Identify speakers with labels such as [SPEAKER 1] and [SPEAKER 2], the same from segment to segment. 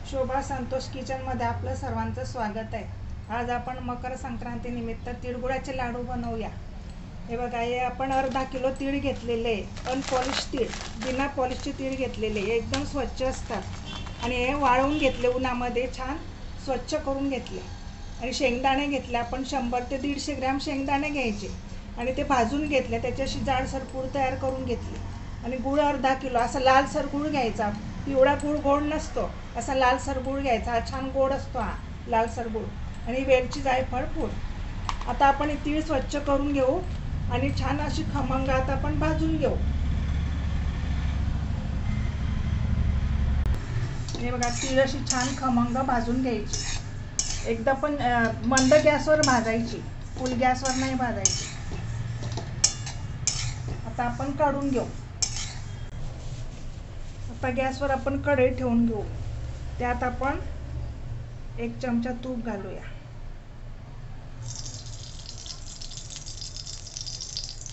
[SPEAKER 1] शोभा संतोष किचनमध्ये आपलं सर्वांचं स्वागत आहे। आज आपण मकर संक्रांती निमित्त तिळगुळाचे लाडू बनवूया। हे बघा, हे आपण अर्धा किलो तीळ घेतलेले, अनपॉलिश तीळ, बिना पॉलिशचे तीळ घेतलेले, एकदम स्वच्छ असतात आणि हे वाळवून घेतले, उन्हामध्ये छान स्वच्छ करून घेतले। आणि शेंगदाणे घेतले आपण 100 ते 150 ग्रॅम शेंगदाणे घ्यायचे आणि ते भाजून घेतले, त्याच्याशी जाडसर पूड तयार करून घेतली। आणि गूळ अर्धा किलो, असा लालसर गूळ घ्यायचा, पिवळा गूळ गोड नसतो, असा लालसर गूळ घ्यायचा, हा छान गोड असतो हा लालसर गूळ। आणि वेलची, जायफळ पूड। आता आपण तीळ स्वच्छ करून घेऊ आणि छान अशी खमंग आता आपण भाजून घेऊ। हे बघा, तीळ अशी छान खमंग भाजून घ्यायची, एकदा पण मंद गॅसवर भाजायची, फुल गॅसवर नाही भाजायची। आता आपण काढून घेऊ। आता गॅसवर आपण कढई ठेवून घेऊ, त्यात आपण 1 चमचा तूप घालूया,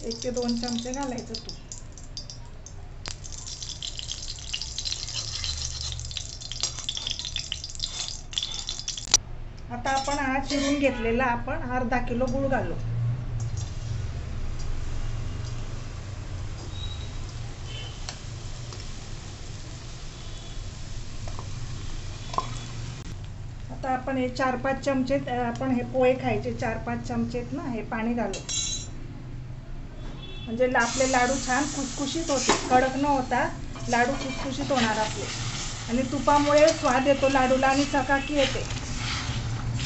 [SPEAKER 1] 1 ते 2 चमचे घालायचं तूप। आता आपण हा चिरून घेतलेला आपण अर्धा किलो गूळ घालू। आता आपण हे 4-5 चमचे, आपण हे पोहे खायचे 4-5 चमचेत ना, हे पाणी घालू, म्हणजे आपले लाडू छान खुसखुशीत होते, कडक न होता लाडू खुसखुशीत होणार आपले। आणि तुपामुळे स्वाद येतो लाडूला आणि चकाकी येते,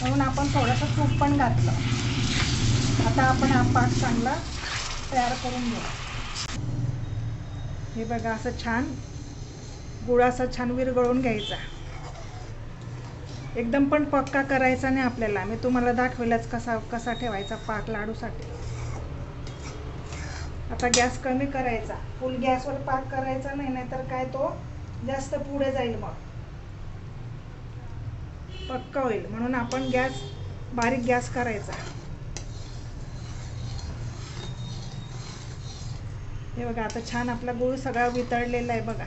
[SPEAKER 1] म्हणून आपण थोडंसं तूप पण घातलं। आता आपण हा पाक चांगला तयार करून घेऊ। हे बघा, असं छान गुळ असा छान विरघळून घ्यायचा, एकदम पण पक्का करायचा नाही आपल्याला। मी तुम्हाला दाखवेलच कसा ठेवायचा पाक लाडूसाठी। आता गॅस कमी करायचा, फुल गॅसवर पाक करायचा नाही, नाहीतर काय तो जास्त पुढे जाईल, मग पक्का होईल, म्हणून आपण बारीक गॅस करायचा। हे बघा, आता छान आपला गूळ सगळा वितळलेला आहे बघा।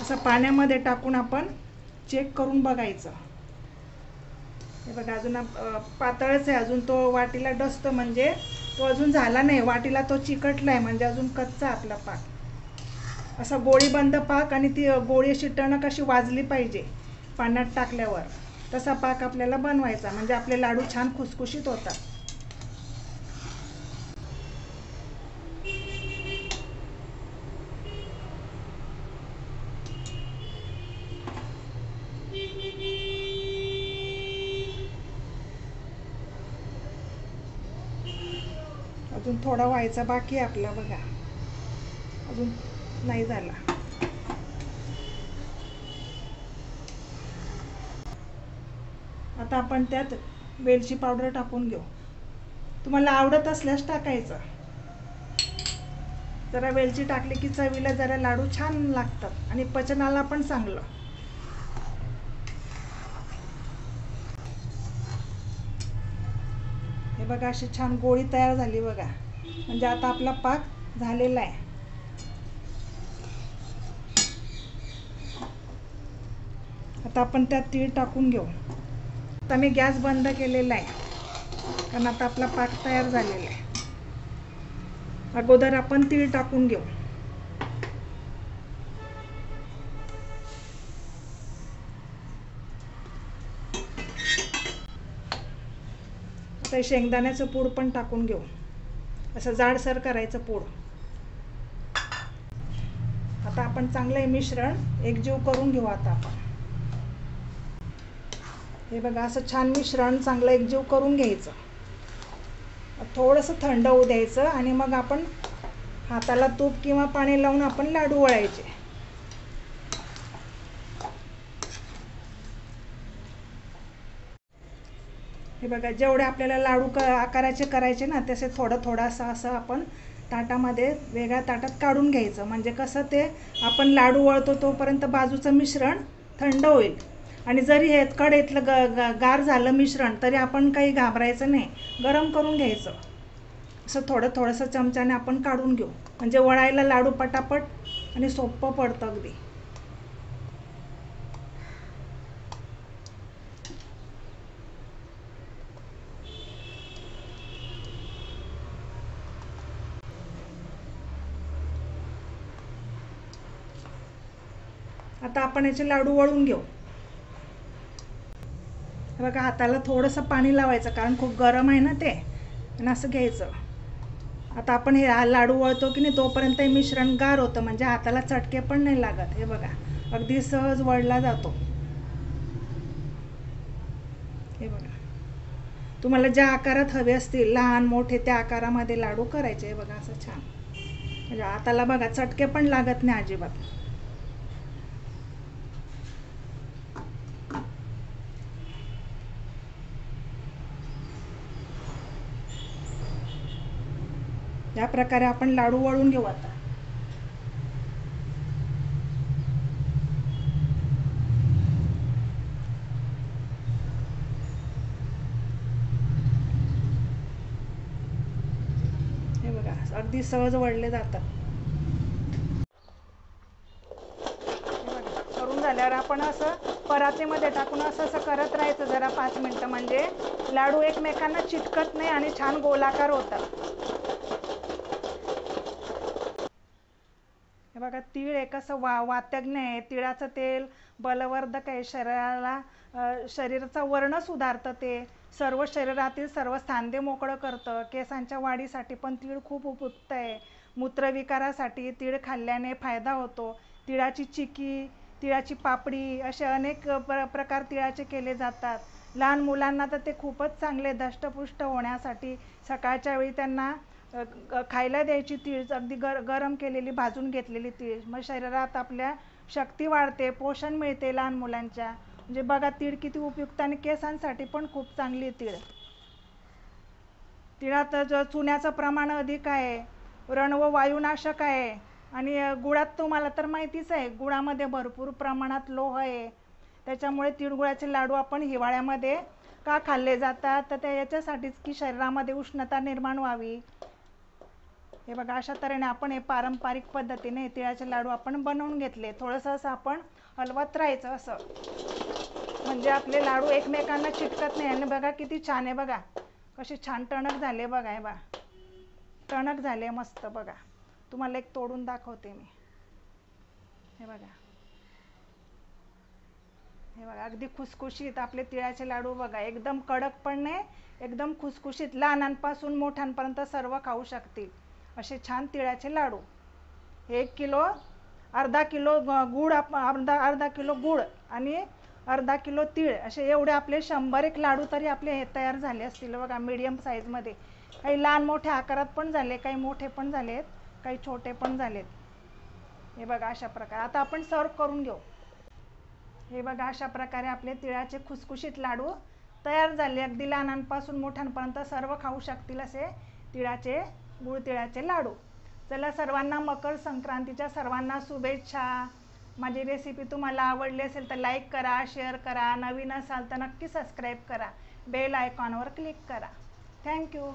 [SPEAKER 1] असं पाण्यामध्ये टाकून आपण चेक करून बघायचं। हे बघा, अजून पातळच आहे, अजून तो वाटीला डसतो, म्हणजे तो अजून झाला नाही, वाटीला तो चिकटलाय, म्हणजे अजून कच्चा आपला पाक। असा गोळीबंद पाक, आणि ती गोळी अशी टणक अशी वाजली पाहिजे पाण्यात टाकल्यावर, तसा पाक आपल्याला बनवायचा, म्हणजे आपले लाडू छान खुसखुशीत होतात। अजून थोडा व्हायचा बाकी आहे आपला, बघा अजून नाही झाला। आता आपण त्यात वेलची पावडर टाकून घेऊ, तुम्हाला आवडत असल्यास टाकायचं। जरा वेलची टाकली की चवीला जरा लाडू छान लागतात आणि पचनाला पण चांगलं। हे बघा, अशी छान गोळी तयार झाली बघा, म्हणजे आता आपला पाक झालेला आहे। आता आपण त्यात तीळ टाकून घेऊ। आता मी गॅस बंद केलेला आहे, कारण आता आपला पाक तयार झालेला आहे। अगोदर आपण तीळ टाकून घेऊ। आता शेंगदाण्याचं पूड पण टाकून घेऊ, असं जाडसर करायचं पूड। आता आपण चांगलं हे मिश्रण एकजीव करून घेऊ। आता आपण हे बघा, असं छान मिश्रण चांगलं एकजीव करून घ्यायचं, थोडंसं थंड होऊ द्यायचं, आणि मग आपण हाताला तूप किंवा पाणी लावून आपण लाडू वळायचे। हे बघा, जेवढे आपल्याला लाडू आकाराचे करायचे ना, तसे थोडं असं आपण ताटामध्ये, वेगळ्या ताटात काढून घ्यायचं, म्हणजे कसं ते आपण लाडू वळतो तोपर्यंत बाजूचं मिश्रण थंड होईल। आणि जरी हे कढईतलं गार झालं मिश्रण, तरी आपण काही घाबरायचं नाही, गरम करून घ्यायचं। असं थोडंसं चमच्याने आपण काढून घेऊ, म्हणजे वळायला लाडू पटापट आणि सोपं पडतं अगदी. आता आपण याचे लाडू वळून घेऊ. हे बघा, हाताला थोडंसं पाणी लावायचं कारण खूप गरम आहे ना ते, आणि असं घ्यायचं. आता आपण हे लाडू वळतो की नाही तोपर्यंत हे मिश्रण गार होतं, म्हणजे हाताला चटके पण नाही लागत. हे बघा, अगदी सहज वळला जातो. हे बघा, तुम्हाला ज्या आकारात हवे असतील लहान मोठे त्या आकारामध्ये लाडू करायचे. हे बघा, असं छान, म्हणजे हाताला बघा चटके पण लागत नाही अजिबात. या प्रकारे आपण लाडू वळून घेऊ. आता हे बघा, अगदी सहज वळले जातात. करून झाल्यावर आपण असं परातीमध्ये टाकून असं असं करत राहायचं जरा 5 मिनटं, म्हणजे लाडू एकमेकांना चिटकत नाही आणि छान गोलाकार होतात. हे बघा, तीळ एक असं वातज्ञ आहे. तिळाचं तेल बलवर्धक आहे, शरीराचा वर्ण सुधारतं, ते सर्व शरीरातील सर्व सांधे मोकळं करतं. केसांच्या वाढीसाठी पण तीळ खूप उपयुक्त आहे. मूत्रविकारासाठी तीळ खाल्ल्याने फायदा होतो. तिळाची चिकी, तिळाची पापडी असे अनेक प्रकार तिळाचे केले जातात. लहान मुलांना तर ते खूपच चांगले, धष्टपुष्ट होण्यासाठी सकाळच्या वेळी त्यांना खायला द्यायची तीळ, अगदी गरम केलेली भाजून घेतलेली तीळ. मग शरीरात आपल्या शक्ती वाढते, पोषण मिळते लहान मुलांच्या. म्हणजे बघा तीळ किती उपयुक्त, आणि केसांसाठी पण खूप चांगली तीळ. तिळात चुन्याचं प्रमाण अधिक आहे, व्रण व वायुनाशक आहे, आणि गुळात तुम्हाला तर माहितीच आहे गुळामध्ये भरपूर प्रमाणात लोह आहे. त्याच्यामुळे तिळगुळाचे लाडू आपण हिवाळ्यामध्ये का खाल्ले जातात, तर ते याच्यासाठीच की शरीरामध्ये उष्णता निर्माण व्हावी. हे बघा, अशा तऱ्हेने आपण हे पारंपरिक पद्धतीने तिळाचे लाडू आपण बनवून घेतले. थोडंसं असं आपण हलवत राहायचं असं, म्हणजे आपले लाडू एकमेकांना चिटकत नाही. आणि बघा किती छान आहे, बघा कसे छान टणक झाले. बघा, हे बघा टणक झाले मस्त. बघा, तुम्हाला एक तोडून दाखवते मी. हे बघा, हे बघा अगदी खुसखुशीत आपले तिळाचे लाडू. बघा, एकदम कडक पण नाही, एकदम खुसखुशीत. लहानांपासून मोठ्यांपर्यंत सर्व खाऊ शकतील असे छान तिळाचे लाडू. 1 किलो, अर्धा किलो गूळ, अर्धा किलो गूळ आणि अर्धा किलो तीळ, असे एवढे आपले 100 लाडू तरी आपले हे तयार झाले असतील. बघा, मीडियम साईजमध्ये. काही लहान मोठ्या आकारात पण झाले, काही मोठे पण झालेत, काही छोटे पण झालेत. हे बघा, अशा प्रकारे आता आपण सर्व करून घेऊ. हे बघा, अशा प्रकारे आपले तिळाचे खुसखुशीत लाडू तयार झाले. अगदी लहानांपासून मोठ्यांपर्यंत सर्व खाऊ शकतील असे गूळ तिळाचे लाडू. चला, सर्वांना मकर संक्रांतीच्या सर्वांना शुभेच्छा. माझी रेसिपी तुम्हाला आवडली असेल तर लाईक करा, शेअर करा. नवीन असाल तर नक्की सबस्क्राईब करा. बेल आयकॉनवर क्लिक करा. थँक्यू.